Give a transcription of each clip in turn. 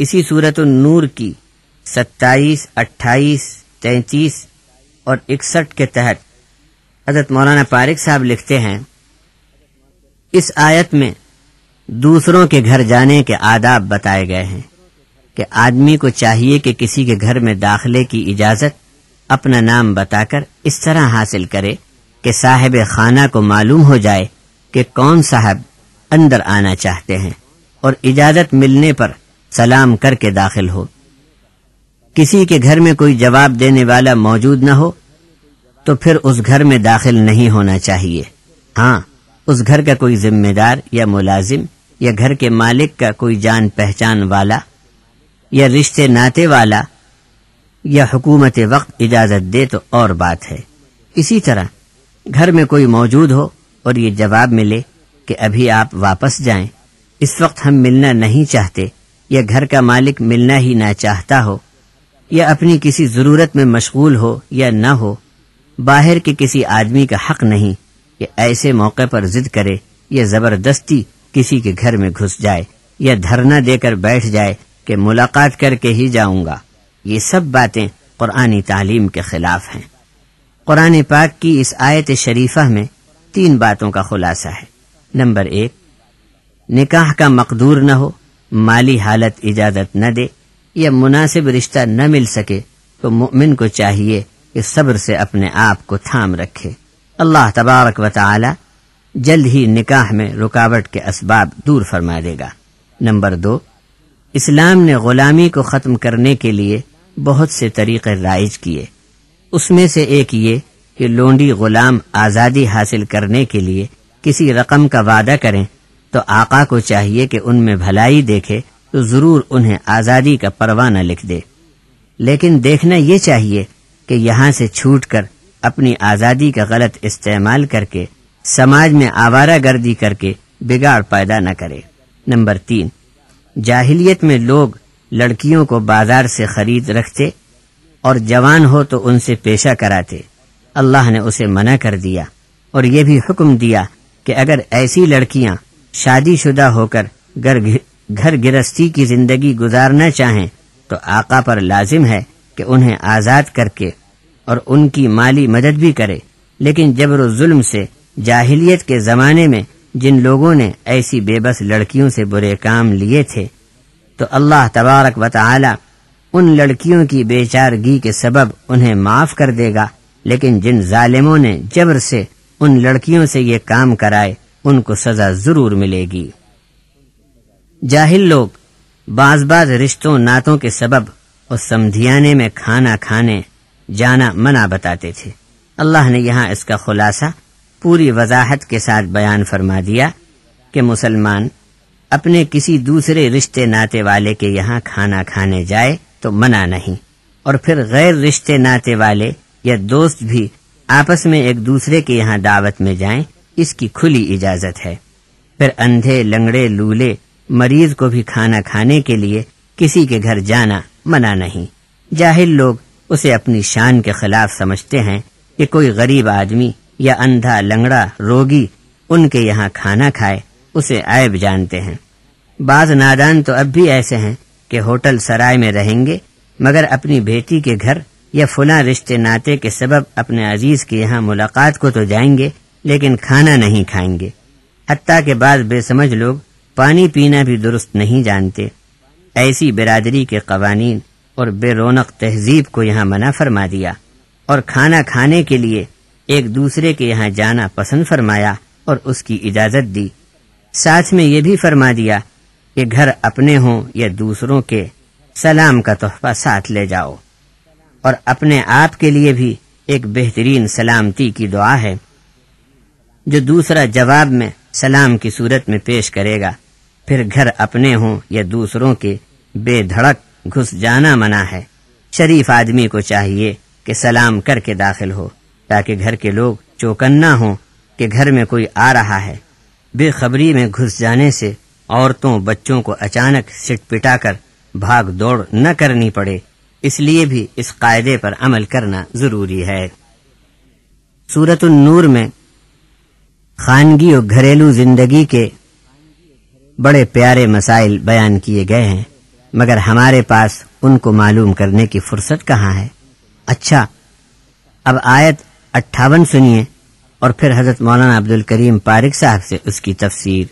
اسی سورۃ النور کی 27، 28، 33 اور 61 کے تحت حضرت مولانا فارغ صاحب لکھتے ہیں، اس آیت میں دوسروں کے گھر جانے کے آداب بتائے گئے ہیں کہ آدمی کو چاہیے کہ کسی کے گھر میں داخلے کی اجازت اپنا نام بتا کر اس طرح حاصل کرے کہ صاحب خانہ کو معلوم ہو جائے کہ کون صاحب اندر آنا چاہتے ہیں، اور اجازت ملنے پر سلام کر کے داخل ہو۔ کسی کے گھر میں کوئی جواب دینے والا موجود نہ ہو تو پھر اس گھر میں داخل نہیں ہونا چاہیے۔ ہاں، اس گھر کا کوئی ذمہ دار یا ملازم یا گھر کے مالک کا کوئی جان پہچان والا یا رشتے ناتے والا یا حکومت وقت اجازت دے تو اور بات ہے۔ اسی طرح گھر میں کوئی موجود ہو اور یہ جواب ملے کہ ابھی آپ واپس جائیں، اس وقت ہم ملنا نہیں چاہتے، یا گھر کا مالک ملنا ہی نہ چاہتا ہو، یا اپنی کسی ضرورت میں مشغول ہو یا نہ ہو، باہر کے کسی آدمی کا حق نہیں کہ ایسے موقع پر ضد کرے یا زبردستی کسی کے گھر میں گھس جائے یا دھرنا دے کر بیٹھ جائے کہ ملاقات کر کے ہی جاؤں گا۔ یہ سب باتیں قرآنی تعلیم کے خلاف ہیں۔ قرآن پاک کی اس آیت شریفہ میں 3 باتوں کا خلاصہ ہے۔ نمبر 1، نکاح کا مقدور نہ ہو، مالی حالت اجازت نہ دے یا مناسب رشتہ نہ مل سکے تو مومن کو چاہیے کہ صبر سے اپنے آپ کو تھام رکھے۔ اللہ تبارک و تعالی جلد ہی نکاح میں رکاوٹ کے اسباب دور فرما دے گا۔ نمبر 2، اسلام نے غلامی کو ختم کرنے کے لیے بہت سے طریقے رائج کیے، اس میں سے ایک یہ کہ لونڈی غلام آزادی حاصل کرنے کے لیے کسی رقم کا وعدہ کریں تو آقا کو چاہیے کہ ان میں بھلائی دیکھے تو ضرور انہیں آزادی کا پروانہ لکھ دے، لیکن دیکھنا یہ چاہیے کہ یہاں سے چھوٹ کر اپنی آزادی کا غلط استعمال کر کے سماج میں آوارہ گردی کر کے بگاڑ پیدا نہ کرے۔ نمبر 3، جاہلیت میں لوگ لڑکیوں کو بازار سے خرید رکھتے اور جوان ہو تو ان سے پیشہ کراتے۔ اللہ نے اسے منع کر دیا اور یہ بھی حکم دیا کہ اگر ایسی لڑکیاں شادی شدہ ہو کر گھر گرستی کی زندگی گزارنا چاہیں تو آقا پر لازم ہے کہ انہیں آزاد کر کے اور ان کی مالی مدد بھی کرے۔ لیکن جبر و ظلم سے جاہلیت کے زمانے میں جن لوگوں نے ایسی بے بس لڑکیوں سے برے کام لیے تھے تو اللہ تبارک و تعالی ان لڑکیوں کی بیچارگی کے سبب انہیں معاف کر دے گا، لیکن جن ظالموں نے جبر سے ان لڑکیوں سے یہ کام کرائے ان کو سزا ضرور ملے گی۔ جاہل لوگ بعض رشتوں ناتوں کے سبب اور سمدھیانے میں کھانا کھانے جانا منع بتاتے تھے۔ اللہ نے یہاں اس کا خلاصہ پوری وضاحت کے ساتھ بیان فرما دیا کہ مسلمان اپنے کسی دوسرے رشتے ناتے والے کے یہاں کھانا کھانے جائے تو منع نہیں، اور پھر غیر رشتے ناتے والے یا دوست بھی آپس میں ایک دوسرے کے یہاں دعوت میں جائیں، اس کی کھلی اجازت ہے۔ پھر اندھے، لنگڑے، لولے، مریض کو بھی کھانا کھانے کے لیے کسی کے گھر جانا منع نہیں۔ جاہل لوگ اسے اپنی شان کے خلاف سمجھتے ہیں کہ کوئی غریب آدمی یا اندھا، لنگڑا، روگی ان کے یہاں کھانا کھائے، اسے عیب جانتے ہیں۔ بعض نادان تو اب بھی ایسے ہیں کہ ہوٹل سرائے میں رہیں گے مگر اپنی بیٹی کے گھر یا فلاں رشتے ناتے کے سبب اپنے عزیز کے یہاں ملاقات کو تو جائیں گے لیکن کھانا نہیں کھائیں گے۔ حتیٰ کہ بعض بے سمجھ لوگ پانی پینا بھی درست نہیں جانتے۔ ایسی برادری کے قوانین اور بے رونق تہذیب کو یہاں منع فرما دیا اور کھانا کھانے کے لیے ایک دوسرے کے یہاں جانا پسند فرمایا اور اس کی اجازت دی۔ ساتھ میں یہ بھی فرما دیا کہ گھر اپنے ہوں یا دوسروں کے، سلام کا تحفہ ساتھ لے جاؤ، اور اپنے آپ کے لیے بھی ایک بہترین سلامتی کی دعا ہے جو دوسرا جواب میں سلام کی صورت میں پیش کرے گا۔ پھر گھر اپنے ہوں یا دوسروں کے بے دھڑک گھس جانا منع ہے۔ شریف آدمی کو چاہیے کہ سلام کر کے داخل ہو تاکہ گھر کے لوگ چوکنا ہوں کہ گھر میں کوئی آ رہا ہے۔ بے خبری میں گھس جانے سے عورتوں بچوں کو اچانک سٹ پٹا کر بھاگ دوڑ نہ کرنی پڑے، اس لیے بھی اس قاعدے پر عمل کرنا ضروری ہے۔ سورۃ النور میں خانگی اور گھریلو زندگی کے بڑے پیارے مسائل بیان کیے گئے ہیں۔ مگر ہمارے پاس ان کو معلوم کرنے کی فرصت کہاں ہے۔ اچھا، اب آیت 58 سنیے اور پھر حضرت مولانا عبد الکریم پارک صاحب سے اس کی تفسیر۔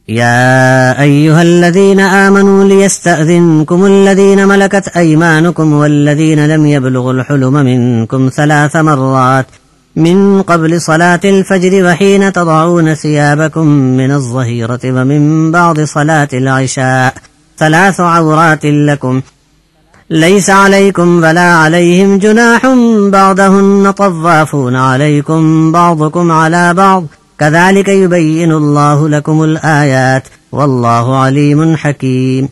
يا أيها الذين آمنوا ليستأذنكم الذين ملكت أيمانكم والذين لم يبلغوا الحلم منكم 3 مرات من قبل صلاة الفجر وحين تضعون ثيابكم من الظهيرة ومن بعد صلاة العشاء 3 عورات لكم ليس عليكم ولا عليهم جناح بعدهن طوافون عليكم بعضكم على بعض كذلك يبين الله لكم الآيات والله عليم حكيم۔